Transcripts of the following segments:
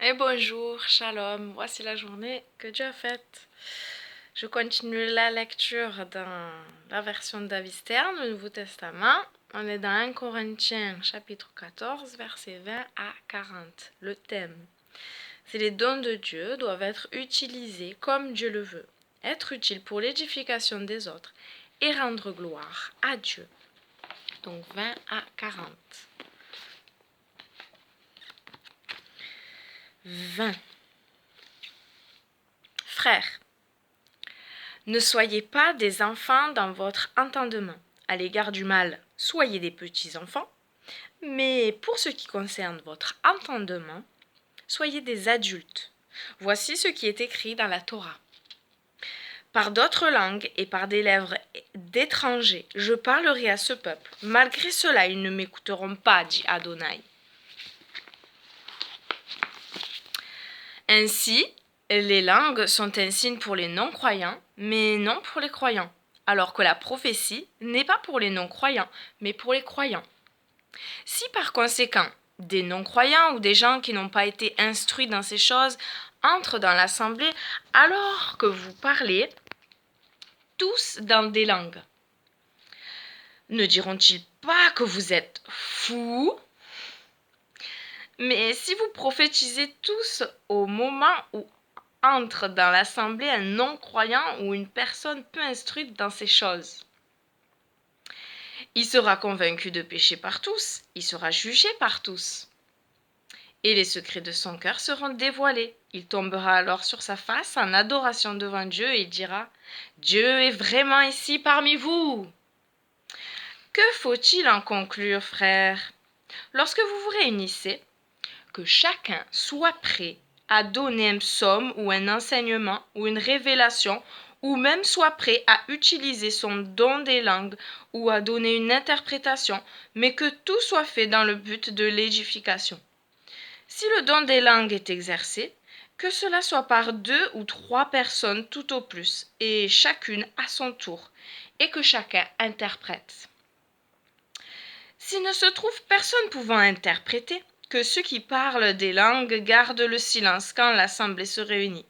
Et bonjour, shalom, voici la journée que Dieu a faite. Je continue la lecture dans la version David Stern, le Nouveau Testament. On est dans 1 Corinthiens chapitre 14, versets 20 à 40. Le thème, c'est les dons de Dieu doivent être utilisés comme Dieu le veut, être utiles pour l'édification des autres et rendre gloire à Dieu. Donc 20 à 40. 20. Frères, ne soyez pas des enfants dans votre entendement. À l'égard du mal, soyez des petits enfants. Mais pour ce qui concerne votre entendement, soyez des adultes. Voici ce qui est écrit dans la Torah. Par d'autres langues et par des lèvres d'étrangers, je parlerai à ce peuple. Malgré cela, ils ne m'écouteront pas, dit Adonai. Ainsi, les langues sont un signe pour les non-croyants, mais non pour les croyants, alors que la prophétie n'est pas pour les non-croyants, mais pour les croyants. Si par conséquent, des non-croyants ou des gens qui n'ont pas été instruits dans ces choses entrent dans l'assemblée alors que vous parlez tous dans des langues, ne diront-ils pas que vous êtes fous ? Mais si vous prophétisez tous au moment où entre dans l'assemblée un non-croyant ou une personne peu instruite dans ces choses, il sera convaincu de péché par tous, il sera jugé par tous. Et les secrets de son cœur seront dévoilés. Il tombera alors sur sa face en adoration devant Dieu et dira « Dieu est vraiment ici parmi vous !» Que faut-il en conclure, frères ? Lorsque vous vous réunissez, que chacun soit prêt à donner un psaume ou un enseignement ou une révélation, ou même soit prêt à utiliser son don des langues ou à donner une interprétation, mais que tout soit fait dans le but de l'édification. Si le don des langues est exercé, que cela soit par 2 ou 3 personnes tout au plus, et chacune à son tour, et que chacun interprète. S'il ne se trouve personne pouvant interpréter, que ceux qui parlent des langues gardent le silence quand l'assemblée se réunit.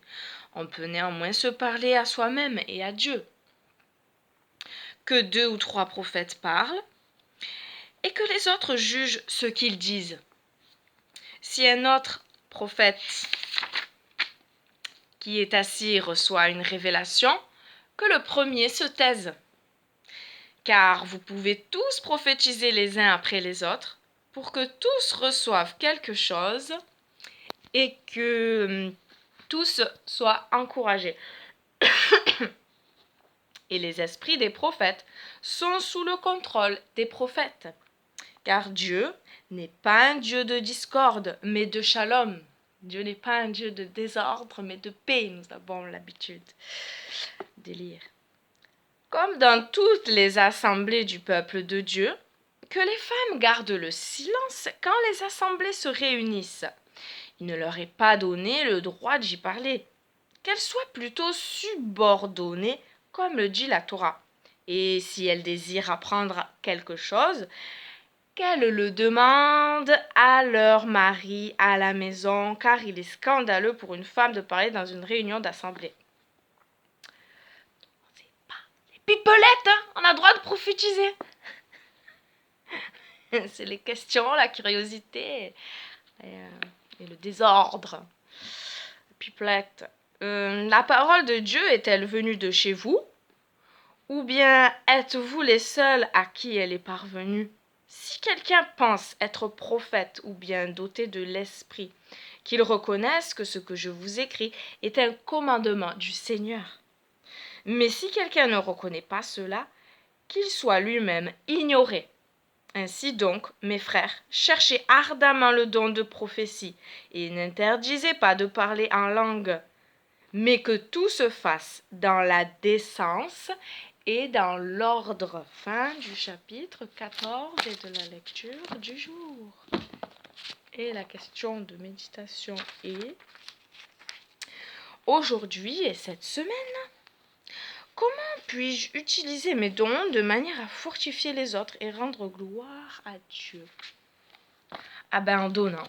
On peut néanmoins se parler à soi-même et à Dieu. Que 2 ou 3 prophètes parlent, et que les autres jugent ce qu'ils disent. Si un autre prophète qui est assis reçoit une révélation, que le premier se taise. Car vous pouvez tous prophétiser les uns après les autres, pour que tous reçoivent quelque chose et que tous soient encouragés. Et les esprits des prophètes sont sous le contrôle des prophètes. Car Dieu n'est pas un Dieu de discorde, mais de shalom. Dieu n'est pas un Dieu de désordre, mais de paix, nous avons l'habitude de lire. Comme dans toutes les assemblées du peuple de Dieu, que les femmes gardent le silence quand les assemblées se réunissent. Il ne leur est pas donné le droit d'y parler. Qu'elles soient plutôt subordonnées, comme le dit la Torah. Et si elles désirent apprendre quelque chose, qu'elles le demandent à leur mari à la maison, car il est scandaleux pour une femme de parler dans une réunion d'assemblée. C'est pas les pipelettes, hein, on a le droit de prophétiser. C'est les questions, la curiosité et le désordre. Pipelette. La parole de Dieu est-elle venue de chez vous? Ou bien êtes-vous les seuls à qui elle est parvenue? Si quelqu'un pense être prophète ou bien doté de l'esprit, qu'il reconnaisse que ce que je vous écris est un commandement du Seigneur. Mais si quelqu'un ne reconnaît pas cela, qu'il soit lui-même ignoré. Ainsi donc, mes frères, cherchez ardemment le don de prophétie et n'interdisez pas de parler en langue, mais que tout se fasse dans la décence et dans l'ordre. Fin du chapitre 14 et de la lecture du jour. Et la question de méditation est: aujourd'hui et cette semaine, comment puis-je utiliser mes dons de manière à fortifier les autres et rendre gloire à Dieu? Ah ben en donnant.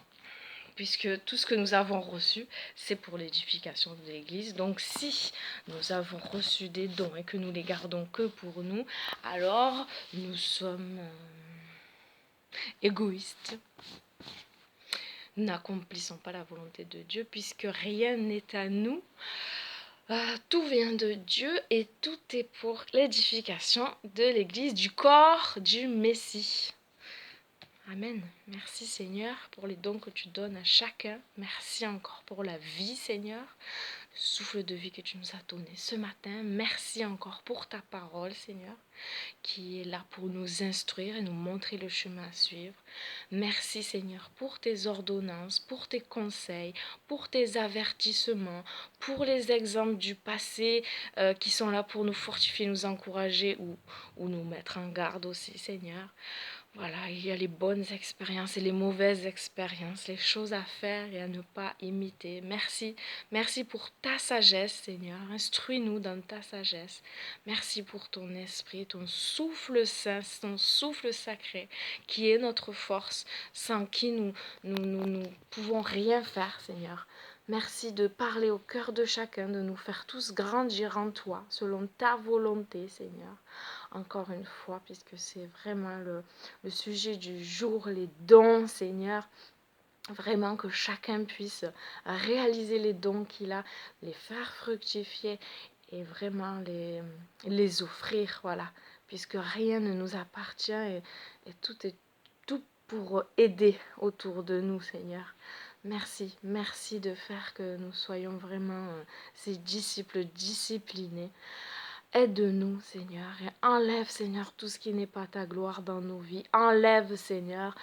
puisque tout ce que nous avons reçu, c'est pour l'édification de l'Église. Donc si nous avons reçu des dons et que nous les gardons que pour nous, alors nous sommes égoïstes. Nous n'accomplissons pas la volonté de Dieu, puisque rien n'est à nous. Tout vient de Dieu et tout est pour l'édification de l'Église, du corps du Messie. Amen. Merci Seigneur pour les dons que tu donnes à chacun. Merci encore pour la vie Seigneur, le souffle de vie que tu nous as donné ce matin. Merci encore pour ta parole Seigneur, qui est là pour nous instruire et nous montrer le chemin à suivre. Merci Seigneur pour tes ordonnances, pour tes conseils, pour tes avertissements, pour les exemples du passé qui sont là pour nous fortifier, nous encourager ou nous mettre en garde aussi Seigneur. Voilà, il y a les bonnes expériences et les mauvaises expériences, les choses à faire et à ne pas imiter. Merci, merci pour ta sagesse, Seigneur. Instruis-nous dans ta sagesse. Merci pour ton esprit, ton souffle saint, ton souffle sacré, qui est notre force, sans qui nous pouvons rien faire, Seigneur. Merci de parler au cœur de chacun, de nous faire tous grandir en toi, selon ta volonté, Seigneur. Encore une fois, puisque c'est vraiment le sujet du jour, les dons, Seigneur. Vraiment que chacun puisse réaliser les dons qu'il a, les faire fructifier et vraiment les offrir, voilà. Puisque rien ne nous appartient et tout est tout pour aider autour de nous, Seigneur. Merci, merci de faire que nous soyons vraiment ces disciples disciplinés. Aide-nous, Seigneur, et enlève, Seigneur, tout ce qui n'est pas ta gloire dans nos vies. Enlève, Seigneur,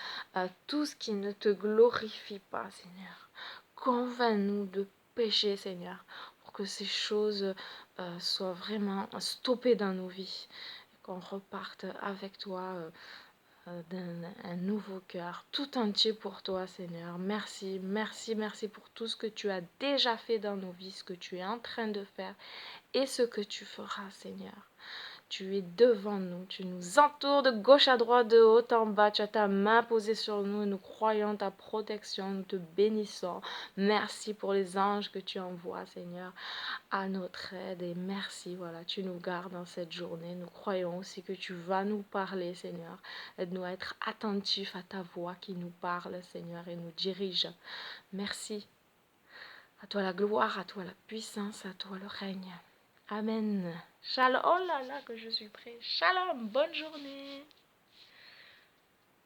tout ce qui ne te glorifie pas, Seigneur. Convainc-nous de pécher, Seigneur, pour que ces choses soient vraiment stoppées dans nos vies, qu'on reparte avec toi d'un nouveau cœur, tout entier pour toi, Seigneur. Merci, merci, merci pour tout ce que tu as déjà fait dans nos vies, ce que tu es en train de faire et ce que tu feras, Seigneur. Tu es devant nous, tu nous entoures de gauche à droite, de haut en bas, tu as ta main posée sur nous et nous croyons ta protection, nous te bénissons. Merci pour les anges que tu envoies, Seigneur, à notre aide et merci, voilà, tu nous gardes dans cette journée. Nous croyons aussi que tu vas nous parler, Seigneur. Aide-nous à être attentifs à ta voix qui nous parle, Seigneur, et nous dirige. Merci. À toi la gloire, à toi la puissance, à toi le règne. Amen. Shalom. Oh là là, que je suis prêt. Shalom. Bonne journée.